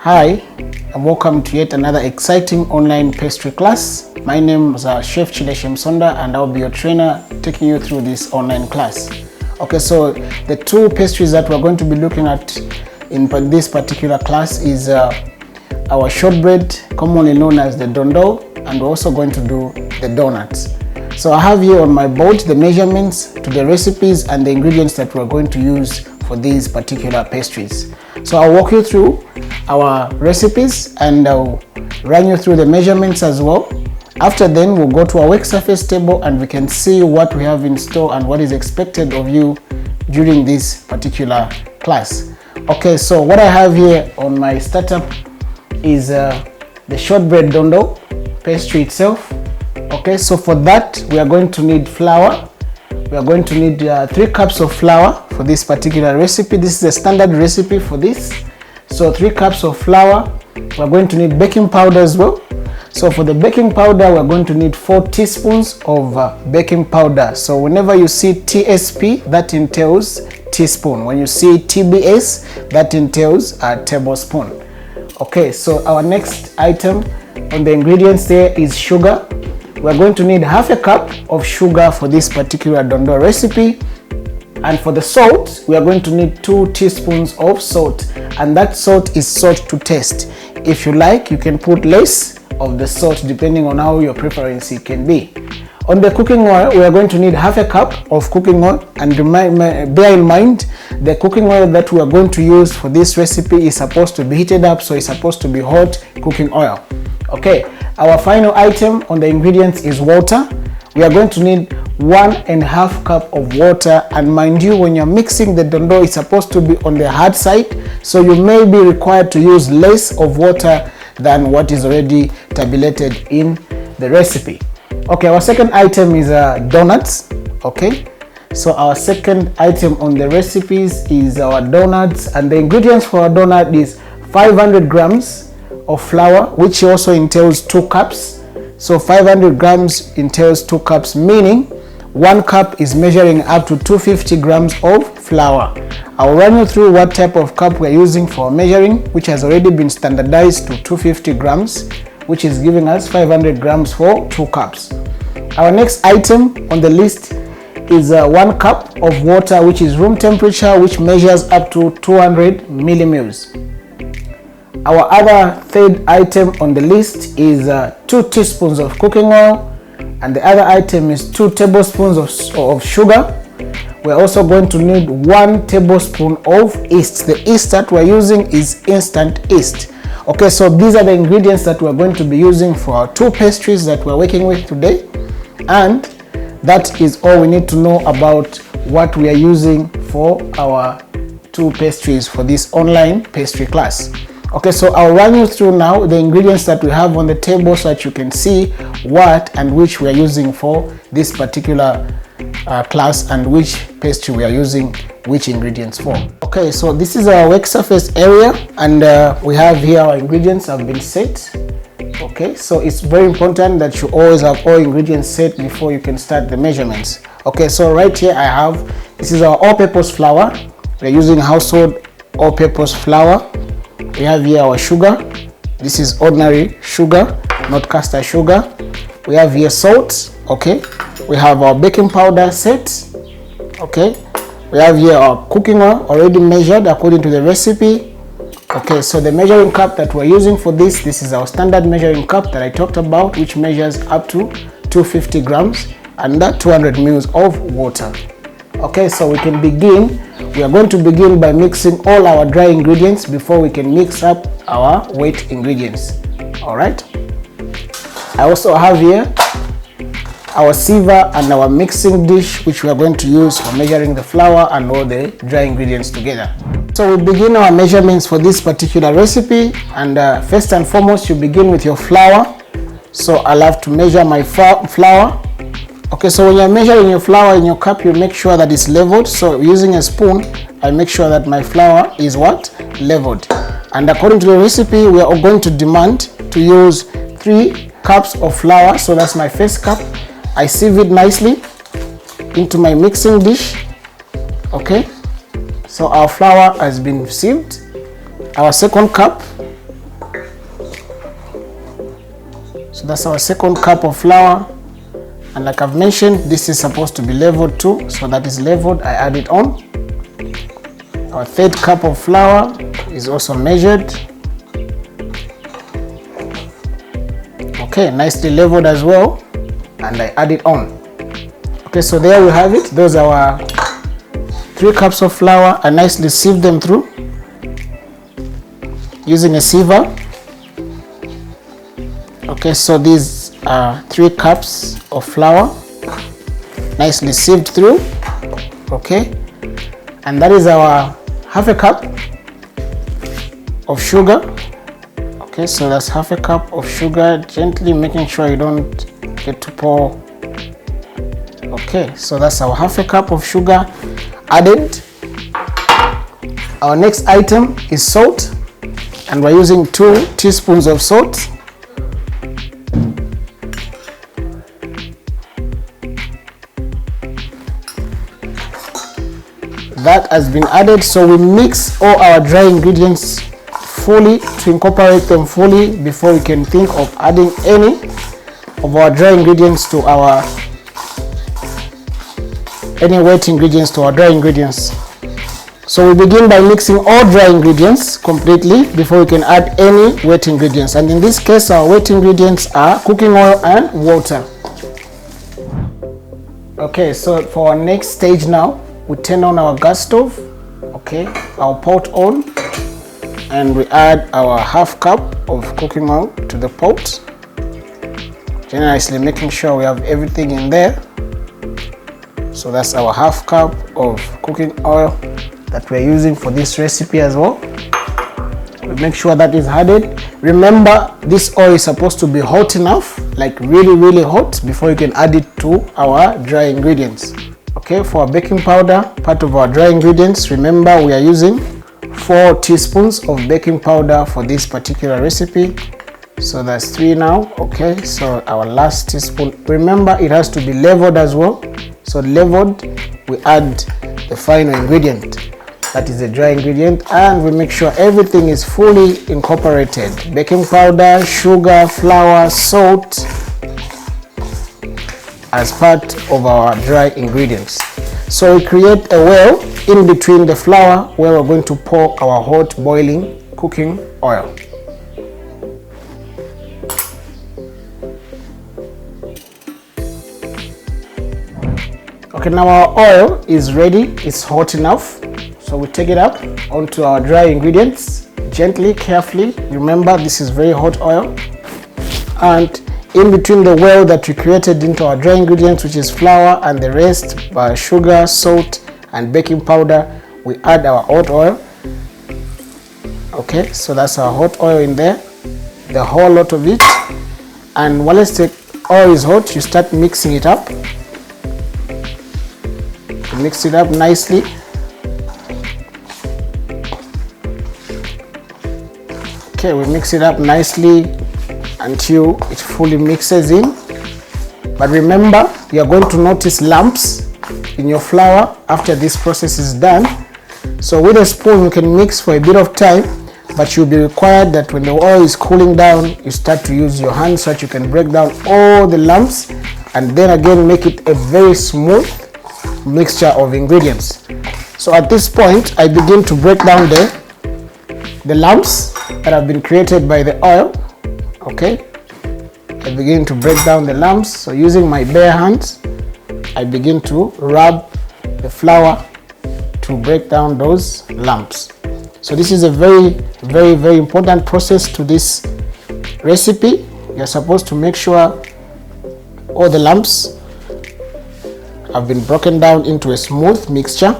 Hi, and welcome to yet another exciting online pastry class. My name is Chef Chileshe Msonda, and I'll be your trainer taking you through this online class. Okay, so the two pastries that we're going to be looking at in this particular class is our shortbread, commonly known as the Dondo, and we're also going to do the donuts. So I have here on my board the measurements to the recipes and the ingredients that we're going to use for these particular pastries. So I'll walk you through our recipes and I'll run you through the measurements as well. After then, we'll go to our work surface table and we can see what we have in store and what is expected of you during this particular class. Okay, so what I have here on my startup is the shortbread Dondo pastry itself. Okay, so for that we are going to need flour. We are going to need 3 cups of flour for this particular recipe. This is a standard recipe for this. So 3 cups of flour. We are going to need baking powder as well. So for the baking powder, we are going to need 4 teaspoons of baking powder. So whenever you see TSP, that entails teaspoon. When you see TBS, that entails a tablespoon. Okay, so our next item on the ingredients there is sugar. We're going to need half a cup of sugar for this particular Dondo recipe. And for the salt, we are going to need 2 teaspoons of salt, and that salt is salt to taste. If you like, you can put less of the salt depending on how your preference it can be. On the cooking oil, we are going to need half a cup of cooking oil, and bear in mind the cooking oil that we are going to use for this recipe is supposed to be heated up, so it's supposed to be hot cooking oil. Okay, our final item on the ingredients is water. We are going to need 1.5 cup of water, and mind you, when you're mixing the Dondo, it's supposed to be on the hard side, so you may be required to use less of water than what is already tabulated in the recipe. Okay, our second item is donuts. Okay, so our second item on the recipes is our donuts, and the ingredients for our donut is 500 grams of flour, which also entails 2 cups. So 500 grams entails 2 cups, meaning 1 cup is measuring up to 250 grams of flour. I'll run you through what type of cup we're using for measuring, which has already been standardized to 250 grams, which is giving us 500 grams for 2 cups. Our next item on the list is 1 cup of water, which is room temperature, which measures up to 200 millimils. Our other third item on the list is 2 teaspoons of cooking oil, and the other item is 2 tablespoons of sugar. We're also going to need 1 tablespoon of yeast. The yeast that we're using is instant yeast. Okay, so these are the ingredients that we're going to be using for our 2 pastries that we're working with today, and that is all we need to know about what we are using for our 2 pastries for this online pastry class. Okay, so I'll run you through now the ingredients that we have on the table so that you can see what and which we are using for this particular class and which pastry we are using which ingredients for. Okay, so this is our work surface area, and we have here our ingredients have been set. Okay, so it's very important that you always have all ingredients set before you can start the measurements. Okay, so right here I have, this is our all-purpose flour. We're using household all-purpose flour. We have here our sugar. This is ordinary sugar, not caster sugar. We have here salt. Okay, we have our baking powder set. Okay, we have here our cooking oil already measured according to the recipe. Okay, so the measuring cup that we're using for this is our standard measuring cup that I talked about, which measures up to 250 grams and that 200 ml of water. Okay, so we can begin. We are going to begin by mixing all our dry ingredients before we can mix up our wet ingredients. All right. I also have here our sieve and our mixing dish, which we are going to use for measuring the flour and all the dry ingredients together. So we begin our measurements for this particular recipe, and first and foremost, you begin with your flour. So I'll have to measure my flour. Okay, so when you're measuring your flour in your cup, you make sure that it's leveled. So using a spoon, I make sure that my flour is what? Leveled. And according to the recipe, we are going to demand to use 3 cups of flour. So that's my first cup. I sieve it nicely into my mixing dish. Okay, so our flour has been sieved. Our second cup, So that's our second cup of flour, and like I've mentioned, this is supposed to be leveled too, so that is leveled. I add it on. Our third cup of flour is also measured. Okay, nicely leveled as well, and I add it on. Okay, so there we have it. Those are our 3 cups of flour. I nicely sieve them through using a sieve. Okay, so these are 3 cups of flour, nicely sieved through. Okay, and that is our half a cup of sugar. Okay, so that's half a cup of sugar, gently making sure you don't get to pour. Okay, so that's our half a cup of sugar added. Our next item is salt, and we're using 2 teaspoons of salt. That has been added, so we mix all our dry ingredients fully to incorporate them fully before we can think of adding any of our dry ingredients to our wet ingredients to our dry ingredients. So we begin by mixing all dry ingredients completely before we can add any wet ingredients, and in this case our wet ingredients are cooking oil and water. Okay, so for our next stage now, we turn on our gas stove, okay, our pot on, and we add our half cup of cooking oil to the pot, generously making sure we have everything in there. So that's our half cup of cooking oil that we're using for this recipe as well. We make sure that is added. Remember, this oil is supposed to be hot enough, like really hot, before you can add it to our dry ingredients. Okay, for our baking powder, part of our dry ingredients, remember we are using 4 teaspoons of baking powder for this particular recipe. So that's 3 now. Okay, so our last teaspoon, remember it has to be leveled as well. So leveled, we add the final ingredient, that is the dry ingredient, and we make sure everything is fully incorporated. Baking powder, sugar, flour, salt, as part of our dry ingredients. So we create a well in between the flour where we're going to pour our hot boiling cooking oil. Okay, now our oil is ready, it's hot enough. So we take it up onto our dry ingredients, gently, carefully. Remember, this is very hot oil. And in between the well that we created into our dry ingredients, which is flour and the rest, sugar, salt, and baking powder, we add our hot oil. Okay, so that's our hot oil in there, the whole lot of it. And once the oil is hot, you start mixing it up. You mix it up nicely. Okay, we mix it up nicely until it fully mixes in. But remember, you are going to notice lumps in your flour after this process is done. So with a spoon you can mix for a bit of time, but you'll be required that when the oil is cooling down, you start to use your hands so that you can break down all the lumps, and then again make it a very smooth mixture of ingredients. So at this point I begin to break down the lumps that have been created by the oil. Okay, I begin to break down the lumps. So using my bare hands, I begin to rub the flour to break down those lumps. So this is a very important process to this recipe. You're supposed to make sure all the lumps have been broken down into a smooth mixture.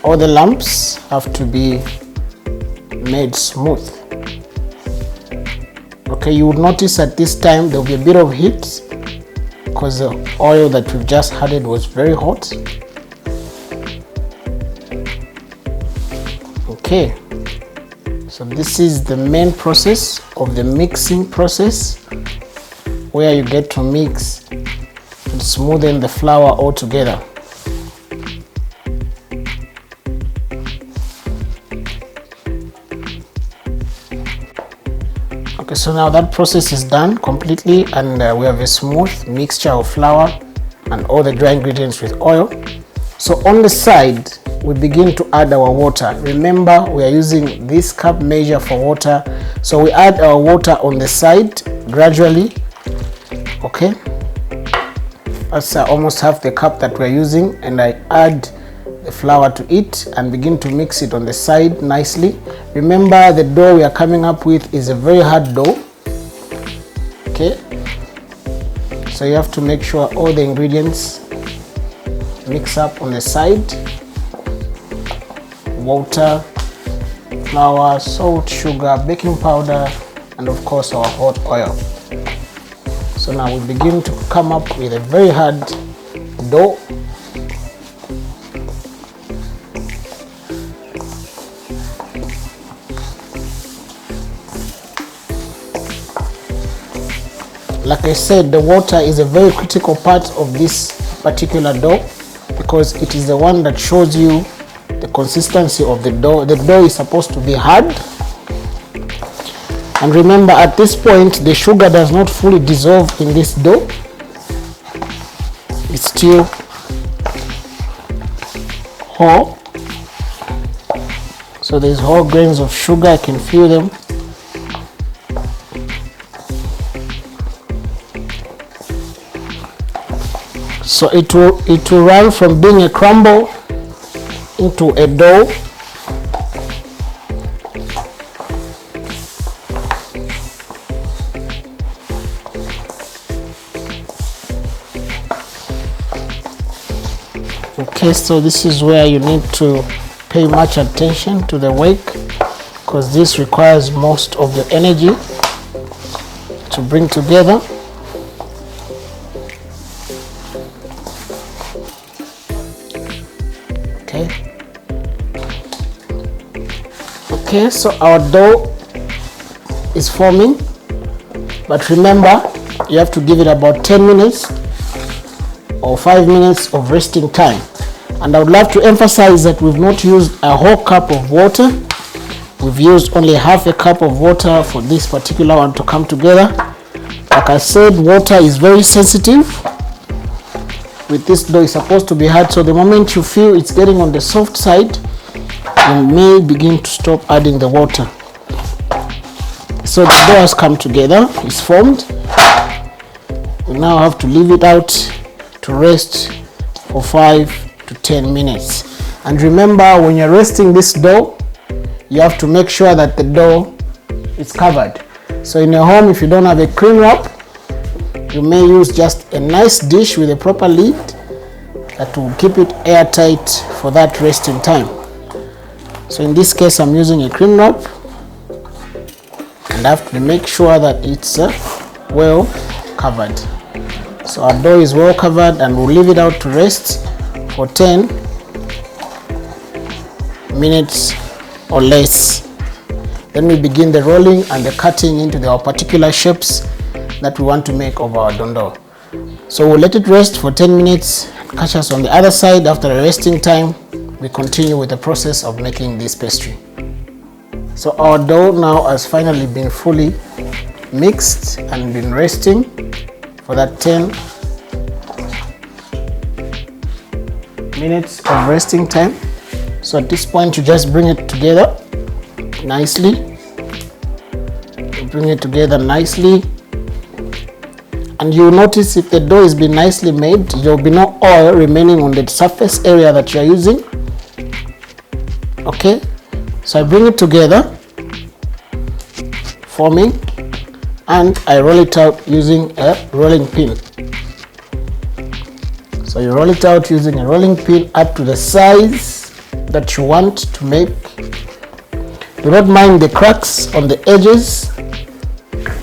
All the lumps have to be made smooth. Okay, you would notice at this time there will be a bit of heat because the oil that we've just added was very hot. Okay, so this is the main process of the mixing process, where you get to mix and smoothen the flour all together. Okay, so now that process is done completely, and we have a smooth mixture of flour and all the dry ingredients with oil. So on the side, we begin to add our water. Remember, we are using this cup measure for water, so we add our water on the side gradually. Okay, that's almost half the cup that we're using, and I add the flour to it and begin to mix it on the side nicely. Remember, the dough we are coming up with is a very hard dough. Okay, so you have to make sure all the ingredients mix up on the side: water, flour, salt, sugar, baking powder, and of course our hot oil. So now we begin to come up with a very hard dough. Like I said, the water is a very critical part of this particular dough because it is the one that shows you the consistency of the dough. The dough is supposed to be hard. And remember, at this point, the sugar does not fully dissolve in this dough. It's still whole. So there's whole grains of sugar, I can feel them. So it will run from being a crumble into a dough. Okay, so this is where you need to pay much attention to the wake, because this requires most of your energy to bring together. Okay, so our dough is forming, but remember, you have to give it about 10 minutes or 5 minutes of resting time. And I would love to emphasize that we've not used a whole cup of water. We've used only half a cup of water for this particular one to come together. Like I said, water is very sensitive. With this dough, it's supposed to be hard, so the moment you feel it's getting on the soft side, you may begin to stop adding the water. So the dough has come together, it's formed. We now have to leave it out to rest for 5 to 10 minutes. And remember, when you're resting this dough, you have to make sure that the dough is covered. So in your home, if you don't have a cling wrap, you may use just a nice dish with a proper lid that will keep it airtight for that resting time. So in this case, I'm using a cling wrap, and I have to make sure that it's well covered. So our dough is well covered, and we'll leave it out to rest for 10 minutes or less. Then we begin the rolling and the cutting into our particular shapes that we want to make of our dondo. So we'll let it rest for 10 minutes, catch us on the other side. After the resting time, we continue with the process of making this pastry. So our dough now has finally been fully mixed and been resting for that 10 minutes of resting time. So at this point, you just bring it together nicely. You bring it together nicely, and you notice if the dough has been nicely made, there will be no oil remaining on the surface area that you are using. Okay, so I bring it together, forming, and I roll it out using a rolling pin. So you roll it out using a rolling pin up to the size that you want to make. Do not mind the cracks on the edges.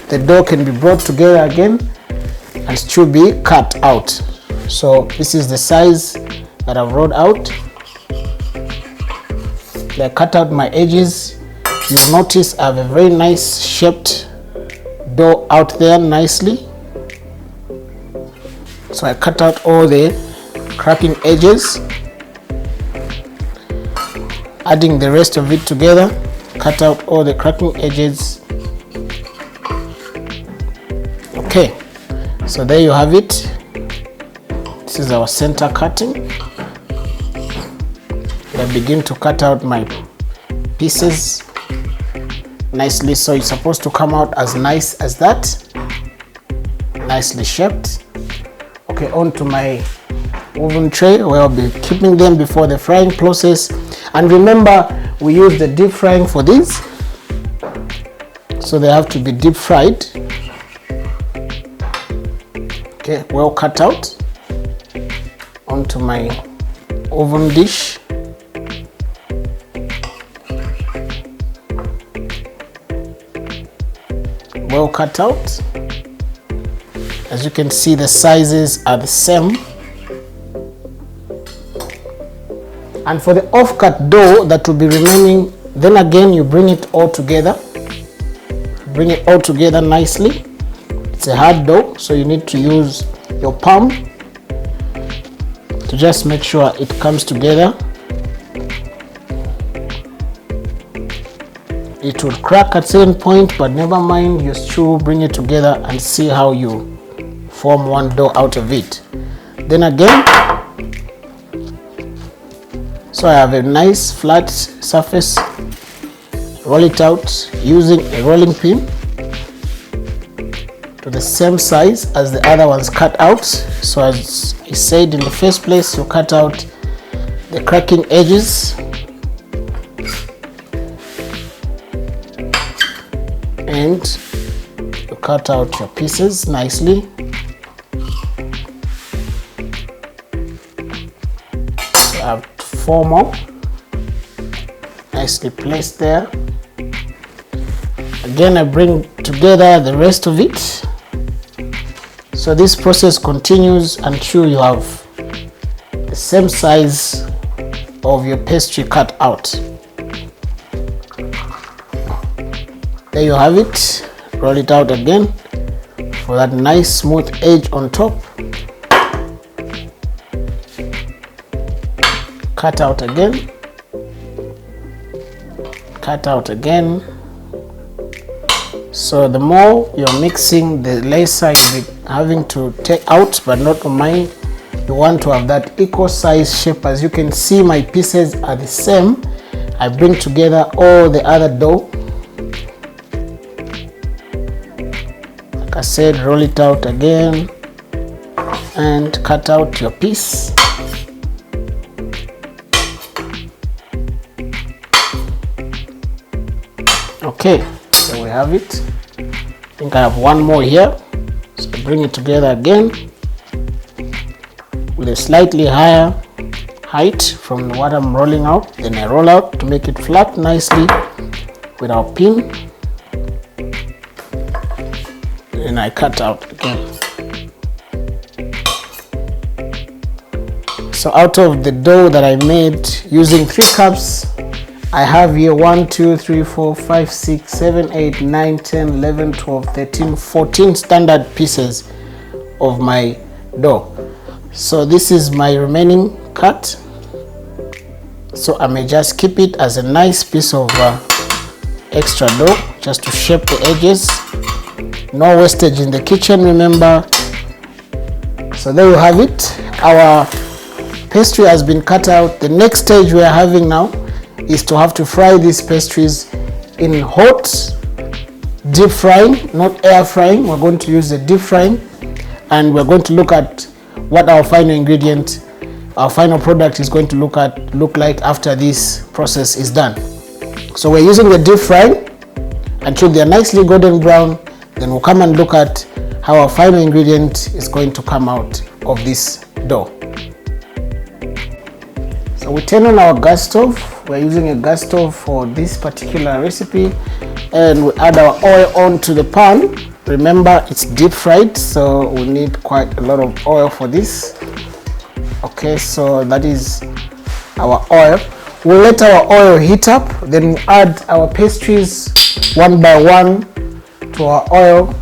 The dough can be brought together again and still be cut out. So this is the size that I've rolled out. I cut out my edges. You'll notice I have a very nice shaped dough out there nicely. So I cut out all the cracking edges, adding the rest of it together. Cut out all the cracking edges Okay, so there you have it. This is our center cutting. I begin to cut out my pieces nicely, so it's supposed to come out as nice as that, nicely shaped. Okay, onto my oven tray where I'll be keeping them before the frying process. And remember, we use the deep frying for these, so they have to be deep fried. Okay, well cut out onto my oven dish. Well cut out. As you can see, the sizes are the same. And for the off-cut dough that will be remaining, then again you bring it all together. Bring it all together nicely. It's a hard dough, so you need to use your palm to just make sure it comes together. It will crack at a certain point, but never mind, you still bring it together and see how you form one dough out of it. Then again, so I have a nice flat surface. Roll it out using a rolling pin to the same size as the other ones cut out. So as I said in the first place, you cut out the cracking edges and you cut out your pieces nicely. So I have 4 more nicely placed there. Again, I bring together the rest of it. So this process continues until you have the same size of your pastry cut out. There you have it. Roll it out again for that nice smooth edge on top. Cut out again. Cut out again. So the more you're mixing, the lesser you'll be having to take out, but not on mine. You want to have that equal size shape. As you can see, my pieces are the same. I bring together all the other dough. Like I said, roll it out again and cut out your piece. Okay, so we have it. I think I have one more here. So bring it together again with a slightly higher height from what I'm rolling out. Then I roll out to make it flat nicely with our pin. Then I cut out again. So out of the dough that I made using 3 cups, I have here 1, 2, 3, 4, 5, 6, 7, 8, 9, 10, 11, 12, 13, 14 standard pieces of my dough. So this is my remaining cut. So I may just keep it as a nice piece of extra dough just to shape the edges. No wastage in the kitchen, remember. So there you have it. Our pastry has been cut out. The next stage we are having now is to have to fry these pastries in hot deep frying, not air frying. We're going to use the deep frying, and we're going to look at what our final ingredient, our final product is going to look like after this process is done. So we're using the deep frying until they're nicely golden brown. Then we'll come and look at how our final ingredient is going to come out of this dough. So we turn on our gas stove. We're using a gas stove for this particular recipe, and we add our oil onto the pan. Remember, it's deep fried, so we need quite a lot of oil for this. Okay, so that is our oil. We'll let our oil heat up, then we'll add our pastries one by one to our oil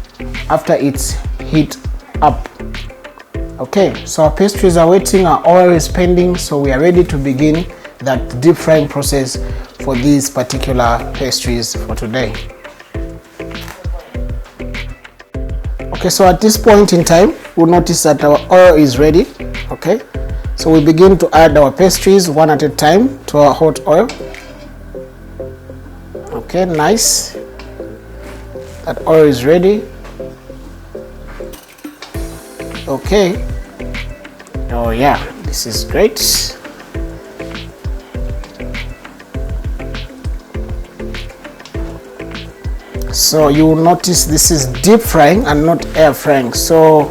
after it's heat up. Okay, so our pastries are waiting, our oil is pending, so we are ready to begin that deep frying process for these particular pastries for today. Okay, so at this point in time, we'll notice that our oil is ready. Okay, so we begin to add our pastries one at a time to our hot oil. Okay, nice. That oil is ready. Okay. Oh yeah, this is great. So you will notice this is deep frying and not air frying. So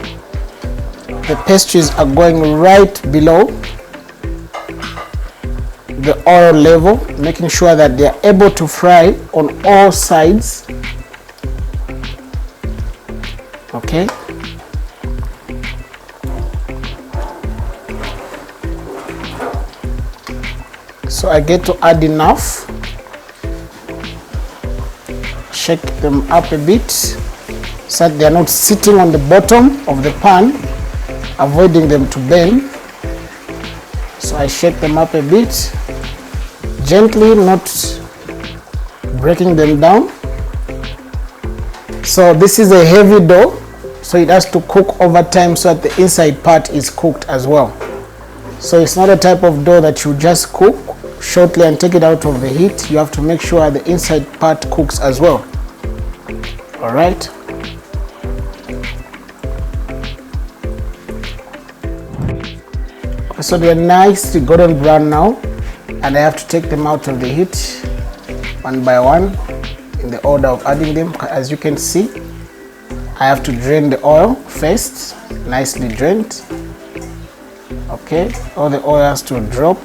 the pastries are going right below the oil level, making sure that they are able to fry on all sides. Okay. So I get to add enough. Shake them up a bit so that they are not sitting on the bottom of the pan, avoiding them to burn. So I shake them up a bit, gently, not breaking them down. So this is a heavy dough, so it has to cook over time so that the inside part is cooked as well. So it's not a type of dough that you just cook shortly and take it out of the heat. You have to make sure the inside part cooks as well. All right. So they're nicely golden brown now, and I have to take them out of the heat one by one in the order of adding them. As you can see, I have to drain the oil first, nicely drained. Okay, all the oil has to drop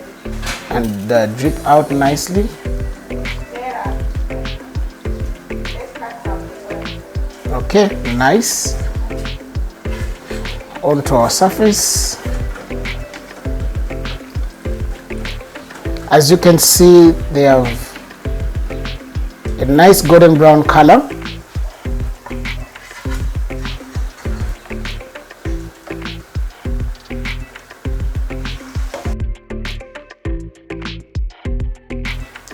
and drip out nicely. Okay, nice. Onto our surface. As you can see, they have a nice golden brown color.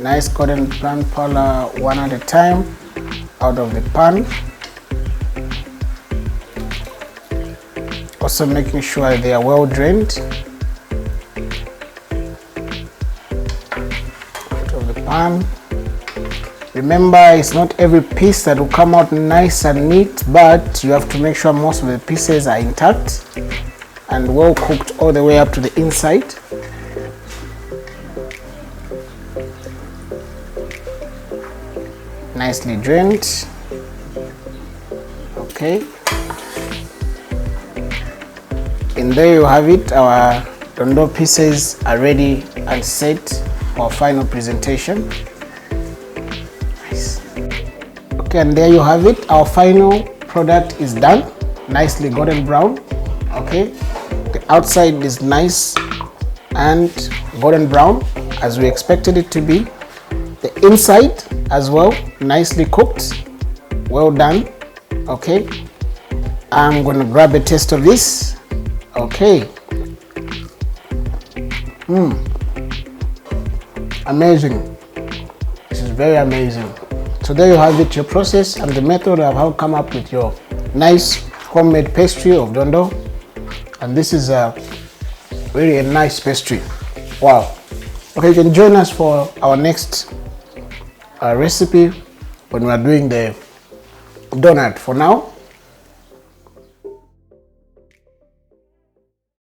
Nice golden brown color, one at a time out of the pan. Also making sure they are well drained out of the pan. Remember, it's not every piece that will come out nice and neat, but you have to make sure most of the pieces are intact and well cooked all the way up to the inside. Nicely drained. Okay. And there you have it. Our Dondo pieces are ready and set for final presentation. Nice. Okay, and there you have it. Our final product is done. Nicely golden brown. Okay. The outside is nice and golden brown as we expected it to be. The inside as well, nicely cooked. Well done. Okay. I'm going to grab a taste of this. Okay. Amazing. This is very amazing. So there you have it, your process and the method of how to come up with your nice homemade pastry of Dondo. And this is really a nice pastry. Wow. Okay, you can join us for our next recipe when we are doing the donut. For now,